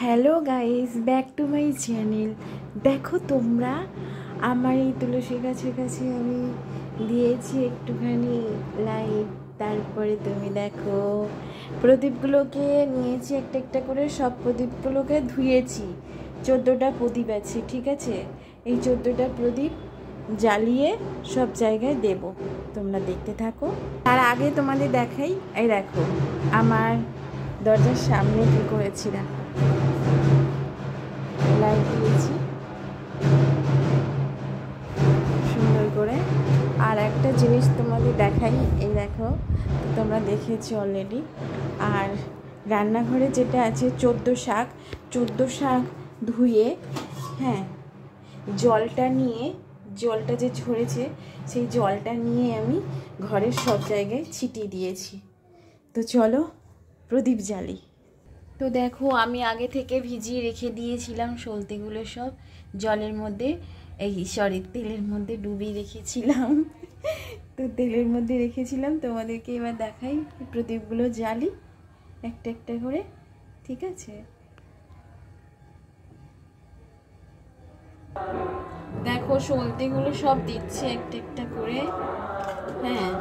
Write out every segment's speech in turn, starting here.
Hello guys, back to my channel. দেখো তোমরা, আমার এই তুলসী গাছের কাছে আমি দিয়েছি একটুখানি লাইট। তারপরে তুমি দেখো প্রদীপগুলোকে নিয়েছি একটা একটা করে, সব প্রদীপগুলোকে ধুয়েছি। 14টা প্রদীপ আছে, ঠিক আছে? এই 14টা প্রদীপ জ্বালিয়ে সব জায়গায় দেব, তোমরা দেখতে থাকো। তার আগে তোমাদের দেখাই, এই দেখো আমার দরজার সামনে কী করেছি। দেখো, লাইট দিয়েছি সুন্দর করে। আর একটা জিনিস তোমাদের দেখাই, এই দেখো, তোমরা দেখেছো অলরেডি। আর রান্নাঘরে যেটা আছে 14 শাক ধুয়ে, হ্যাঁ, জলটা যে ঝরেছে সেই জলটা নিয়ে আমি ঘরের সব জায়গায় ছিটিয়ে দিয়েছি। তো চলো প্রদীপ জ্বালি। তো দেখো, আমি আগে থেকে ভিজিয়ে রেখে দিয়েছিলাম সলতেগুলো সব জলের মধ্যে, তেলের মধ্যে ডুবিয়ে রেখেছিলাম। তো তেলের মধ্যে রেখেছিলাম, তোমাদেরকে এবার দেখাই প্রদীপগুলো জ্বালি একটা একটা করে, ঠিক আছে? দেখো সলতেগুলো সব দিচ্ছে একটা একটা করে, হ্যাঁ।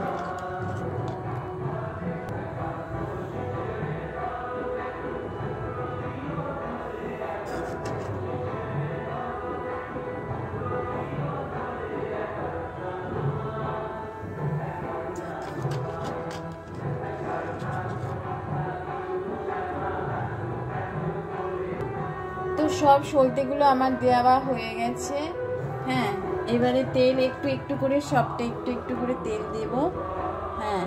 তো সব সলতেগুলো আমার দেওয়া হয়ে গেছে, হ্যাঁ। এবারে তেল একটু একটু করে, সবটা একটু একটু করে তেল দেব, হ্যাঁ।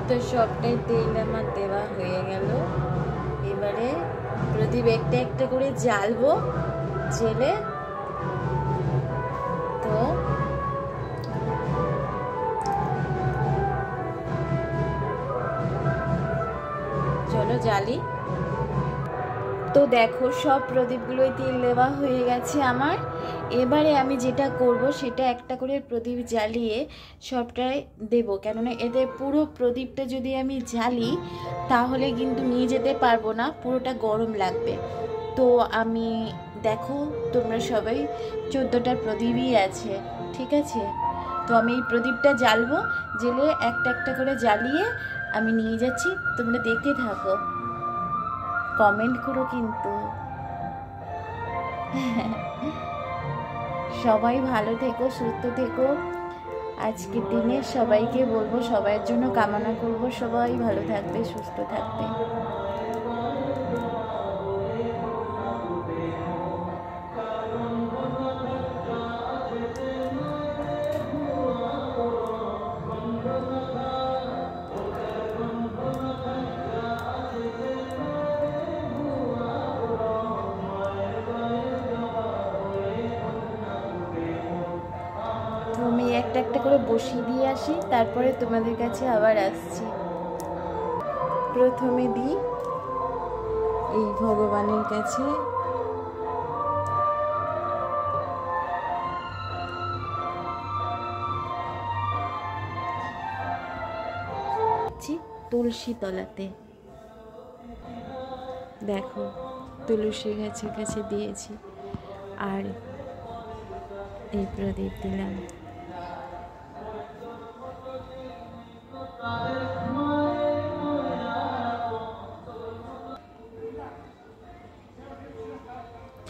তো সবটাই তেল আমার দেওয়া হয়ে গেল। এবারে প্রদীপ একটা একটা করে জ্বালবো, জেলে তো চলো জ্বালি। তো দেখো সব প্রদীপগুলোই তেল দেওয়া হয়ে গেছে আমার। এবারে আমি যেটা করব সেটা একটা করে প্রদীপ জ্বালিয়ে সবটাই দেব, কেননা এতে পুরো প্রদীপটা যদি আমি জ্বালি তাহলে কিন্তু নিয়ে যেতে পারবো না, পুরোটা গরম লাগবে। তো আমি, দেখো তোমরা সবাই 14টা প্রদীপই আছে, ঠিক আছে? তো আমি এই প্রদীপটা জ্বালবো, জেলে একটা একটা করে জ্বালিয়ে আমি নিয়ে যাচ্ছি, তোমরা দেখতে থাকো, কমেন্ট করো কিন্তু। সবাই ভালো থেকো, সুস্থ থেকো। আজকের দিনে সবাইকে বলবো, সবার জন্য কামনা করব সবাই ভালো থাকবে, সুস্থ থাকবে। আমি একটা একটা করে বসিয়ে দিয়ে আসি, তারপরে তোমাদের কাছে আবার আসছি। প্রথমে দিই এই ভগবানের কাছে, তুলসী তলাতে, দেখো তুলসী গাছের কাছে দিয়েছি, আর এই প্রদীপ দিলাম।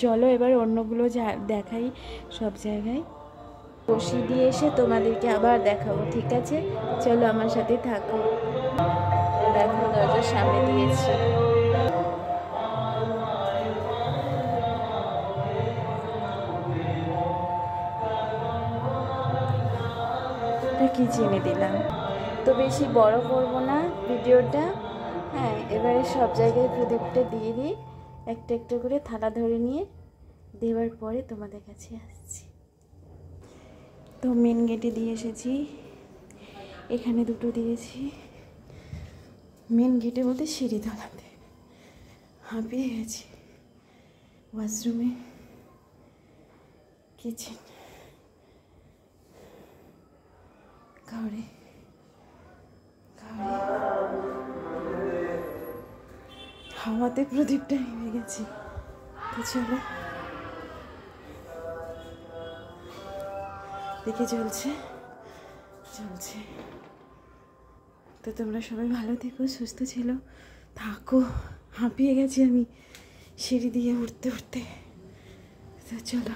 চলো এবার অন্যগুলো দেখাই সব জায়গায়। বসিয়ে দিয়ে এসে তোমাদেরকে আবার দেখাবো, ঠিক আছে? চলো আমার সাথে থাকো। দেখো দরজার সামনে দিয়েছি। কিচেনে দিলাম। তো বেশি বড় করব না ভিডিওটা, হ্যাঁ। এবারে সব জায়গায় প্রদীপটা দিয়ে দিই, একটা একটা করে থালা ধরে নিয়ে দেওয়ার পরে তোমাদের কাছে আসছি। তো মেন গেটে দিয়ে এসেছি, এখানে দুটো দিয়েছি। মেন গেটে বলতে সিঁড়িতলাতে, হাঁপিয়ে গেছি। ওয়াশরুমে, কিচেন, ঘরে, হাওয়াতে প্রদীপটা নেমে গেছে। তো চলো, দেখে চলছে। তো তোমরা সবাই ভালো থেকো, সুস্থ ছিল থাকো। হাঁপিয়ে গেছি আমি সিঁড়ি দিয়ে উঠতে। তো চলো।